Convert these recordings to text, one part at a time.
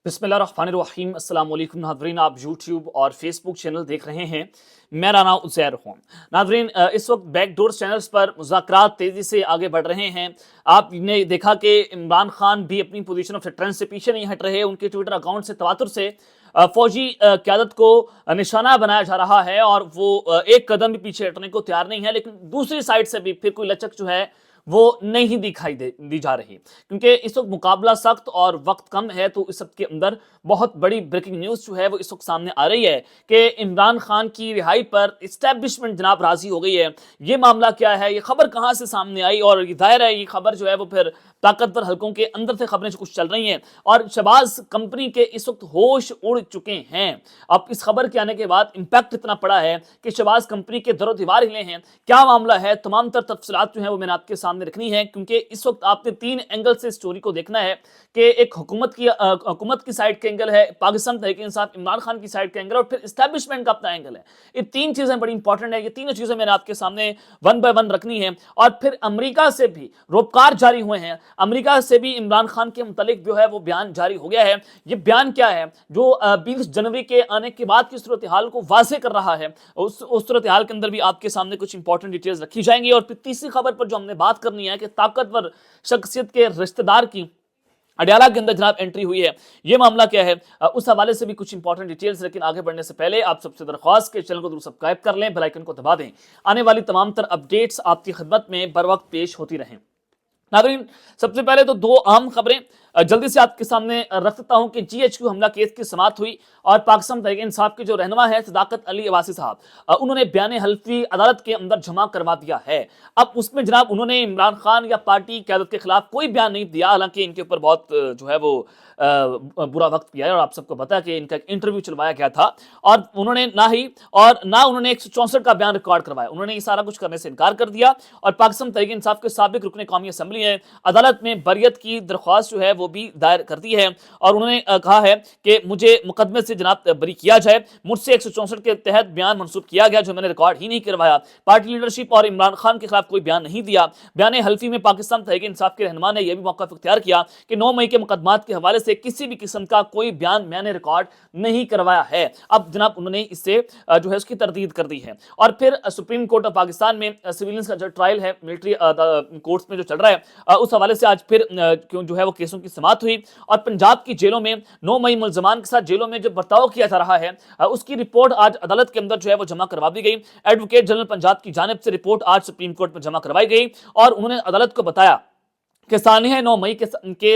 بسم اللہ الرحمن الرحیم۔ السلام علیکم ناظرین، آپ یوٹیوب اور فیس بک چینل دیکھ رہے ہیں، میرا نام عزیر ہوں۔ ناظرین، اس وقت بیک ڈور چینلز پر مذاکرات تیزی سے آگے بڑھ رہے ہیں۔ آپ نے دیکھا کہ عمران خان بھی اپنی پوزیشن آف ٹرینڈ سے پیچھے نہیں ہٹ رہے، ان کے ٹویٹر اکاؤنٹ سے تواتر سے فوجی قیادت کو نشانہ بنایا جا رہا ہے اور وہ ایک قدم بھی پیچھے ہٹنے کو تیار نہیں ہے، لیکن دوسری سائڈ سے بھی پھر کوئی لچک جو ہے وہ نہیں دکھائی دی جا رہی، کیونکہ اس وقت مقابلہ سخت اور وقت کم ہے۔ تو اس سب کے اندر بہت بڑی بریکنگ نیوز جو ہے وہ اس وقت سامنے آ رہی ہے کہ عمران خان کی رہائی پر اسٹیبلشمنٹ جناب راضی ہو گئی ہے۔ یہ معاملہ کیا ہے، یہ خبر کہاں سے سامنے آئی، اور یہ ظاہر ہے یہ خبر جو ہے وہ پھر طاقتور حلقوں کے اندر سے خبریں کچھ چل رہی ہیں اور شہباز کمپنی کے اس وقت ہوش اڑ چکے ہیں۔ اب اس خبر کے آنے کے بعد امپیکٹ اتنا پڑا ہے کہ شہباز کمپنی کے در و دیوار ہلے ہیں۔ کیا معاملہ ہے، تمام تر تفصیلات جو ہیں وہ میں نے آپ کے سامنے رکھنی ہے، کیونکہ اس وقت آپ نے تین اینگل سے اسٹوری کو دیکھنا ہے کہ ایک حکومت کی سائڈ کا اینگل ہے، پاکستان تحریک انصاف عمران خان کی سائڈ کا اینگل، اور پھر اسٹیبلشمنٹ کا اپنا اینگل ہے۔ یہ تین چیزیں بڑی امپورٹنٹ ہیں، یہ تینوں چیزیں میں نے آپ کے سامنے ون بائی ون رکھنی ہے۔ اور پھر امریکہ سے بھی روپکار جاری ہوئے ہیں، امریکہ سے بھی عمران خان کے متعلق جو ہے وہ بیان جاری ہو گیا ہے۔ یہ بیان کیا ہے جو 20 جنوری کے آنے کے بعد کی صورتحال کو واضح کر رہا ہے، اس صورتحال کے اندر بھی آپ کے سامنے کچھ امپورٹنٹ ڈیٹیلز رکھی جائیں گی۔ اور پھر تیسری خبر پر جو ہم نے بات کرنی ہے کہ طاقتور شخصیت کے رشتہ دار کی اڈیالہ کے اندر جناب انٹری ہوئی ہے، یہ معاملہ کیا ہے، اس حوالے سے بھی کچھ امپورٹنٹ ڈیٹیلز۔ لیکن آگے بڑھنے سے پہلے آپ سب سے درخواست کہ چینل کو ضرور سبسکرائب کر لیں، بیل آئیکن کو دبا دیں، آنے والی تمام تر اپڈیٹس آپ کی خدمت میں بر وقت پیش ہوتی رہیں۔ ناظرین، سب سے پہلے تو دو اہم خبریں جلدی سے آپ کے سامنے رکھ سکتا ہوں کہ جی ایچ کیو حملہ کیس کی سماعت ہوئی اور پاکستان تحریک انصاف کے جو رہنما ہے صداقت علی عباسی صاحب، انہوں نے بیان حلفی عدالت کے اندر جمع کروا دیا ہے۔ اب اس میں جناب انہوں نے عمران خان یا پارٹی قیادت کے خلاف کوئی بیان نہیں دیا، حالانکہ ان کے اوپر بہت جو ہے وہ برا وقت پیا ہے، اور آپ سب کو پتا ہے کہ ان کا ایک انٹرویو چلوایا گیا تھا اور انہوں نے نہ انہوں نے 164 کا بیان ریکارڈ کروایا، انہوں نے یہ سارا کچھ کرنے سے انکار کر دیا۔ اور پاکستان تحریک انصاف کے سابق رکن قومی اسمبلی نے عدالت میں بریت کی درخواست جو ہے وہ بھی دائر کر دی ہے، اور انہوں نے کہا ہے کہ مجھے مقدمے سے جناب بری کیا جائے، مجھ سے 164 کے تحت بیان منسوخ کیا گیا جو میں نے ریکارڈ ہی نہیں کروایا، پارٹی لیڈرشپ اور عمران خان کے خلاف کوئی بیان نہیں دیا۔ بیان حلفی میں پاکستان تحریک انصاف کے رہنما نے یہ بھی موقف اختیار کیا کہ 9 مئی کے مقدمات کے حوالے سے کسی بھی قسم کا کوئی بیان میں نے ریکارڈ نہیں کروایا ہے۔ اب جناب انہوں نے اس سے جو ہے اس کی تردید کر دی ہے۔ اور پھر سپریم کورٹ آف پاکستان میں سویلنس کا جو ٹرائل ہے ملٹری کورٹس میں جو چل رہا ہے، اس حوالے سے آج پھر جو ہے وہ کیسوں کی سماعت ہوئی، اور پنجاب کی جیلوں میں 9 مئی ملزمان کے ساتھ جیلوں میں جو برتاؤ کیا جا رہا ہے اس کی رپورٹ آج عدالت کے اندر جو ہے وہ جمع کروا دی گئی۔ ایڈوکیٹ جنرل پنجاب کی جانب سے رپورٹ آج سپریم کورٹ میں جمع کروائی گئی، اور انہوں نے عدالت کو بتایا کہ سانحہ 9 مئی کے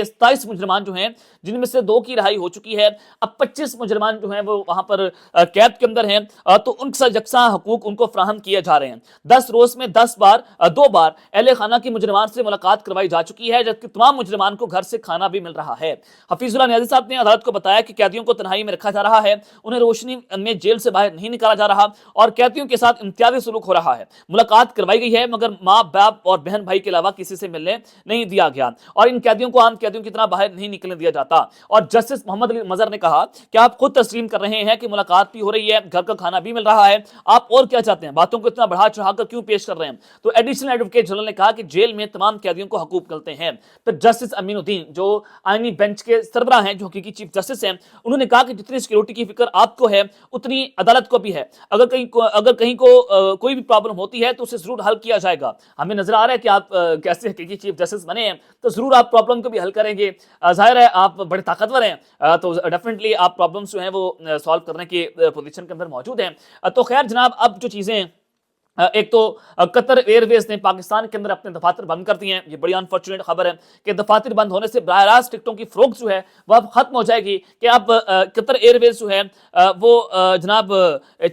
27 مجرمان جو ہیں، جن میں سے 2 کی رہائی ہو چکی ہے، اب 25 مجرمان جو ہیں وہ وہاں پر قید کے اندر ہیں، تو ان سے یکساں حقوق ان کو فراہم کیے جا رہے ہیں۔ 10 روز میں 2 بار اہل خانہ کی مجرمان سے ملاقات کروائی جا چکی ہے، جبکہ تمام مجرمان کو گھر سے کھانا بھی مل رہا ہے۔ حفیظ اللہ نیازی صاحب نے عدالت کو بتایا کہ قیدیوں کو تنہائی میں رکھا جا رہا ہے، انہیں روشنی میں جیل سے باہر نہیں نکالا جا رہا، اور قیدیوں کے ساتھ امتیازی سلوک ہو رہا ہے۔ ملاقات کروائی گئی ہے مگر ماں باپ اور بہن بھائی کے علاوہ کسی سے ملنے نہیں دیا گیا، اور ان قیدیوں کو عام قیدیوں کی طرح باہر نہیں نکلنے دیا جاتا۔ اور جسٹس محمد علی مظہر نے کہا کہ آپ خود تسلیم کر رہے ہیں کہ ملاقات بھی ہو رہی ہے، گھر کا کھانا بھی مل رہا ہے، آپ اور کیا چاہتے ہیں، باتوں کو اتنا بڑھا چڑھا کر کیوں پیش کر رہے ہیں؟ تو ایڈیشنل ایڈوکیٹ جنرل نے کہا کہ جیل میں تمام قیدیوں کو حقوق ملتے ہیں۔ پھر جسٹس امین الدین جو آئینی بینچ کے سربراہ ہیں، جو حقیقی چیف جسٹس ہیں، انہوں نے کہا کہ جتنی سیکیورٹی کی فکر آپ کو ہے اتنی عدالت کو بھی ہے، اگر کہیں کو کوئی بھی پرابلم ہوتی ہے تو اسے ضرور حل کیا جائے گا۔ ہمیں نظر آ رہا ہے کہ آپ کیسے حقیقی چیف جسٹس بنے ہیں، تو ضرور آپ پرابلم کو بھی حل کریں گے۔ ظاہر ہے آپ بڑے طاقتور ہیں، تو ڈیفینیٹلی آپ پرابلمس جو ہیں وہ سالو کرنے کی پوزیشن کے اندر موجود ہیں۔ تو خیر جناب، اب جو چیزیں ہیں، ایک تو قطر ایئر ویز نے پاکستان کے اندر اپنے دفاتر بند کر دیے ہیں، یہ بڑی انفارچونیٹ خبر ہے کہ دفاتر بند ہونے سے براہ راست ٹکٹوں کی فروخت جو ہے وہ اب ختم ہو جائے گی، کہ اب قطر ایئر ویز جو ہے وہ جناب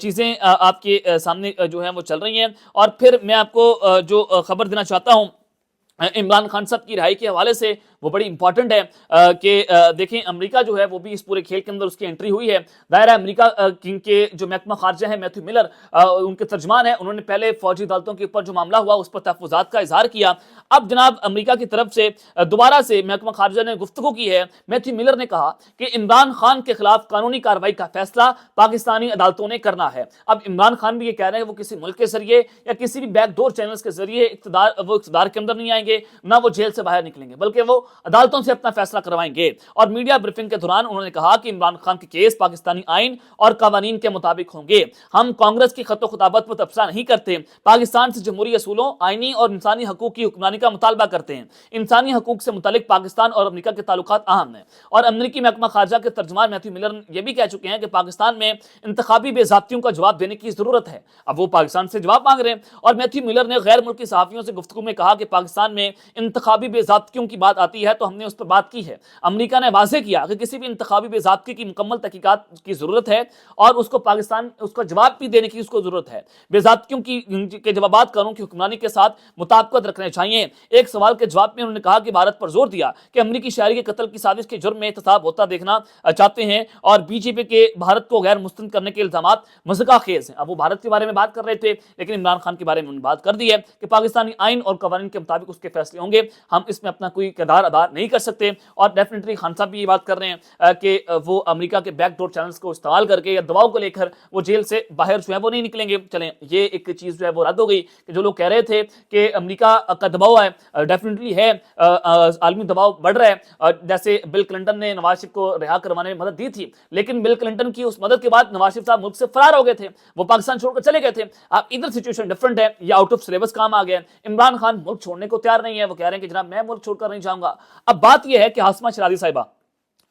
چیزیں آپ کے سامنے جو ہیں وہ چل رہی ہیں۔ اور پھر میں آپ کو جو خبر دینا چاہتا ہوں عمران خان صاحب کی رہائی کے حوالے سے، وہ بڑی امپورٹنٹ ہے کہ دیکھیں امریکہ جو ہے وہ بھی اس پورے کھیل کے اندر اس کی انٹری ہوئی ہے۔ ظاہر ہے امریکہ کے جو محکمہ خارجہ ہیں میتھیو ملر، ان کے ترجمان ہیں، انہوں نے پہلے فوجی عدالتوں کے اوپر جو معاملہ ہوا اس پر تحفظات کا اظہار کیا۔ اب جناب امریکہ کی طرف سے دوبارہ سے محکمہ خارجہ نے گفتگو کی ہے۔ میتھیو ملر نے کہا کہ عمران خان کے خلاف قانونی کارروائی کا فیصلہ پاکستانی عدالتوں نے کرنا ہے۔ اب عمران خان بھی یہ کہہ رہے ہیں وہ کسی ملک کے ذریعے یا کسی بھی بیک ڈور چینلز کے ذریعے اقتدار کے اندر نہیں آئیں گے، نہ وہ جیل سے باہر نکلیں گے، بلکہ وہ अदालतों से अपना फैसला करवाएंगे। और मीडिया ब्रीफिंग के दौरान उन्होंने कहा कि इमरान खान के केस पाकिस्तानी आइन और कानून के मुताबिक होंगे। हम कांग्रेस की खतो खुताबत पर तबसरा नहीं करते, पाकिस्तान से जमहूरी असूलों, आईनी और इंसानी हकूक की हुक्मरानी का मुतालबा करते हैं। इंसानी हकूक से मुतालिक पाकिस्तान और अमेरिका के ताल्लुकात अहम हैं। और अमेरिकी महकमा खारजा के तर्जुमान मैथ्यू मिलर ये भी कह चुके हैं कि पाकिस्तान में इंतखाबी बेज़ाब्तियों का जवाब देने की जरूरत है। अब वो पाकिस्तान से जवाब मांग रहे हैं। और मैथ्यू मिलर ने गैर मुल्की सहाफियों से गुफ्तगू में कहा कि पाकिस्तान में इंतखाबी बेज़ाब्तियों की बात आती है तो हमने उस पर बात की है। अमेरिका ने वाज़ेह किया कि किसी भी इंतखाबी बेज़ाब्ती की मुकम्मल तहकीकात की जरूरत है और उसको पाकिस्तान उसका जवाब भी देने की उसको जरूरत है। बेज़ाब्तियों के जवाबात कानून की हुक्मरानी के साथ मुताबिकत रखने चाहिए। एक सवाल के जवाब में उन्होंने कहा कि भारत पर जोर दिया कि अमेरिकी शहरी के कत्ल की साजिश के जुर्म में एहतसाब होता देखना चाहते हैं और बीजेपी के भारत को गैर मुस्तरद करने के इल्जामात मज़ाक़खेज़ हैं। अब वो भारत के बारे में बात कर रहे थे, लेकिन इमरान खान के बारे में उन्होंने बात कर दी है कि पाकिस्तानी आइन और कानून के मुताबिक उसके फैसले होंगे, हम इसमें अपना कोई किरदार अदा नहीं कर सकते। और डेफिनेटली खान साहब भी ये बात कर रहे हैं कि वो अमेरिका के बैकडोर चैनल्स को इस्तेमाल करके या दबाव को लेकर वो जेल से बाहर जो है वो नहीं निकलेंगे। चलें, ये एक चीज़ जो है वो रद्द हो गई कि जो लोग कह रहे थे कि अमेरिका का दबाव है, डेफिनेटली है, आलमी दबाव बढ़ रहा है। जैसे बिल क्लिंटन ने नवाज शरीफ को रिहा करवाने में मदद दी थी, लेकिन बिल क्लिंटन की उस मदद के बाद नवाज शरीफ साहब मुल्क से फरार हो गए थे, वो पाकिस्तान छोड़कर चले गए थे। अब इधर सिचुएशन डिफरेंट है, ये आउट ऑफ सिलेबस काम आ गया। इमरान खान मुल्क छोड़ने को तैयार नहीं है, वो कह रहे हैं कि जनाब मैं मुल्क छोड़कर नहीं जाऊंगा। अब बात यह है कि हासमा शराजी साहिबा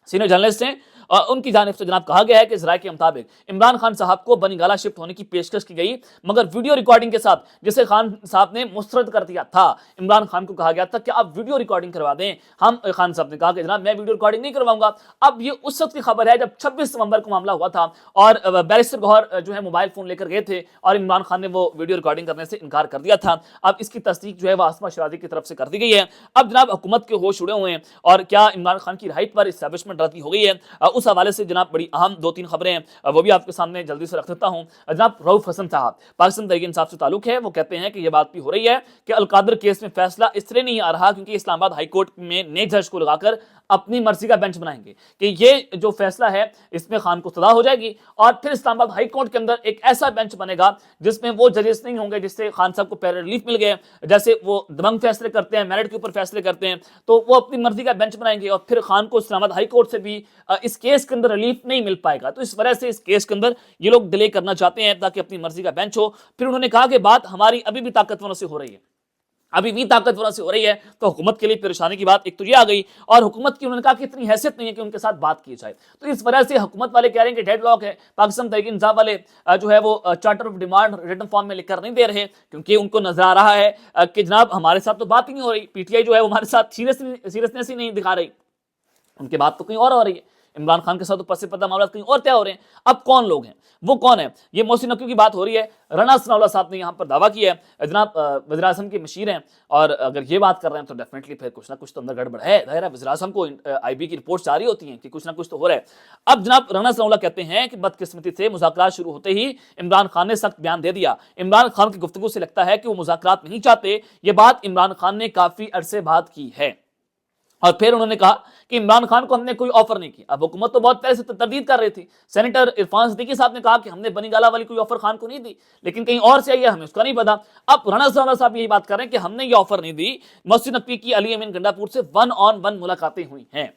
सीनियर जर्नलिस्ट हैं, उनकी जानिब से जनाब कहा गया है कि इस राय के मुताबिक इमरान खान साहब को बनीगाला शिफ्ट होने की पेशकश की गई, मगर वीडियो रिकॉर्डिंग के साथ, जिसे खान साहब ने मुस्तरद कर दिया था। इमरान खान को कहा गया था कि आप वीडियो रिकॉर्डिंग करवा दें। खान साहब ने कहा कि जनाब मैं वीडियो रिकॉर्डिंग नहीं करवाऊंगा। अब ये उस वक्त की खबर है जब 26 नवंबर को मामला हुआ था और बैरिस्टर गौहर जो है मोबाइल फोन लेकर गए थे और इमरान खान ने वो वीडियो रिकॉर्डिंग करने से इनकार कर दिया था। अब इसकी तस्दीक जो है वो हासमा शराजी की तरफ से कर दी गई है। अब जनाब हुकूमत के होश उड़े हुए हैं और क्या इमरान खान की रिहाई पर इस्टेब्लिशमेंट रद्दी हो गई है, उस हवाले से जनाब बड़ी अहम 2-3 खबरें हैं, वो भी आपके सामने जल्दी से रख देता हूं। जनाब रऊफ हसन साहब पाकिस्तान तहरीक इंसाफ से ताल्लुक है, वो कहते हैं कि यह बात भी हो रही है कि अलकादर केस में फैसला इसलिए नहीं आ रहा क्योंकि इस्लामाबाद हाई कोर्ट में नए जज को लगाकर अपनी मर्जी का बेंच बनाएंगे कि ये जो फैसला है इसमें खान को सजा हो जाएगी और फिर इस्लामाबाद हाई कोर्ट के अंदर एक ऐसा बेंच बनेगा जिसमें वो जजेस नहीं होंगे जिससे खान साहब को पैरा रिलीफ मिल गया। जैसे वो दबंग फैसले करते हैं, मेरिट के ऊपर फैसले करते हैं, तो वो अपनी मर्जी का बेंच बनाएंगे और फिर खान को इस्लामाबाद हाई कोर्ट से भी इस केस के अंदर रिलीफ नहीं मिल पाएगा। तो इस वजह से इस केस के अंदर ये लोग डिले करना चाहते हैं ताकि अपनी मर्जी का बेंच हो। फिर उन्होंने कहा कि बात हमारी अभी भी ताकतवरों से हो रही है, अभी भी ताकतवरों से हो रही है, तो हुकूमत के लिए परेशानी की बात एक तो ये आ गई और हुकूमत की उन्होंने कहा कि इतनी हैसियत नहीं है कि उनके साथ बात की जाए। तो इस वजह से हुकूमत वाले कह रहे हैं कि डेडलॉक है। पाकिस्तान तहरीक इंसाफ वाले जो है वो charter of demand written form में लिखकर नहीं दे रहे क्योंकि उनको नजर आ रहा है कि जनाब हमारे साथ तो बात ही नहीं हो रही, पीटीआई जो है वो हमारे साथ सीरियसनेस ही नहीं दिखा रही, उनकी बात तो कहीं और हो रही है। इमरान खान के साथ ऊपर से पता मामला कहीं और तय हो रहे हैं। अब कौन लोग हैं, वो कौन है? ये मोहसिन नकवी की बात हो रही है। राना सनाउल्लाह साहब ने यहाँ पर दावा किया है, जनाब वज़ीर आज़म के मशीर हैं और अगर ये बात कर रहे हैं तो डेफिनेटली फिर कुछ ना कुछ तो अंदर गड़बड़ है। ज़ाहिर है वज़ीर आज़म को आईबी की रिपोर्ट जारी होती है कि कुछ ना कुछ तो हो रहा है। अब जनाब राना सनाउल्लाह कहते हैं कि बदकिस्मती से मुज़ाकरात शुरू होते ही इमरान खान ने सख्त बयान दे दिया। इमरान खान की गुफ्तगू से लगता है कि वो मुज़ाकरात नहीं चाहते। ये बात इमरान खान ने काफ़ी अरसे बाद की है। और फिर उन्होंने कहा कि इमरान खान को हमने कोई ऑफर नहीं किया। अब हुकूमत तो बहुत पहले से तरदीद कर रही थी। सेनेटर इरफान सिद्दीकी साहब ने कहा कि हमने बनीगाला वाली कोई ऑफर खान को नहीं दी, लेकिन कहीं और से आई है, हमें उसका नहीं पता। अब राना साहब यही बात कर रहे हैं कि हमने ये ऑफर नहीं दी। मोहसिन नकवी की अली अमीन गंडापुर से 1-on-1 मुलाकातें हुई हैं।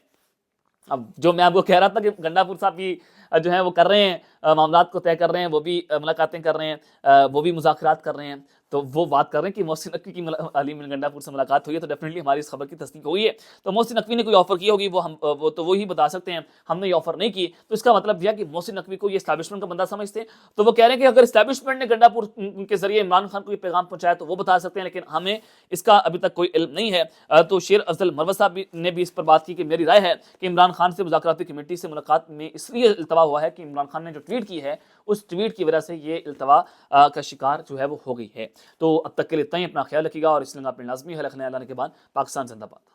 अब जो मैं आपको कह रहा था कि गंडापुर साहब भी जो है वो कर रहे हैं, मामलात को तय कर रहे हैं, वो भी मुलाकातें कर रहे हैं, वो भी मुज़ाकरात कर रहे हैं, तो वो बात कर रहे हैं कि मोहसिन नकवी की अली अमीन गंडापुर से मुलाकात हुई है, तो डेफिनेटली हमारी इस खबर की तस्दीक हुई है। तो मोहसिन नकवी ने कोई ऑफर की होगी, वो तो वो ही बता सकते हैं, हमने ये ऑफर नहीं की। तो इसका मतलब यह कि मोहसिन नकवी को ये एस्टैब्लिशमेंट का बंदा समझते हैं। तो वो कह रहे हैं कि अगर एस्टैब्लिशमेंट ने गंडापुर के जरिए इमरान खान को ये पैगाम पहुंचाया तो वो बता सकते हैं, लेकिन हमें इसका अभी तक कोई इल्म नहीं है। तो शेर अफजल मरवत साहब ने भी इस पर बात की कि मेरी राय है कि इमरान खान से मुज़ाकराती कमेटी से मुलाकात में इसलिए इल्तवा हुआ है कि इमरान खान ने जो ट्वीट की है उस ट्वीट की वजह से ये इल्तवा का शिकार जो है वो हो गई है। तो अब तक के लिए इतना ही। अपना ख्याल रखिएगा और इसलिए अपने लाजमी है रखने के बाद पाकिस्तान जिंदाबाद।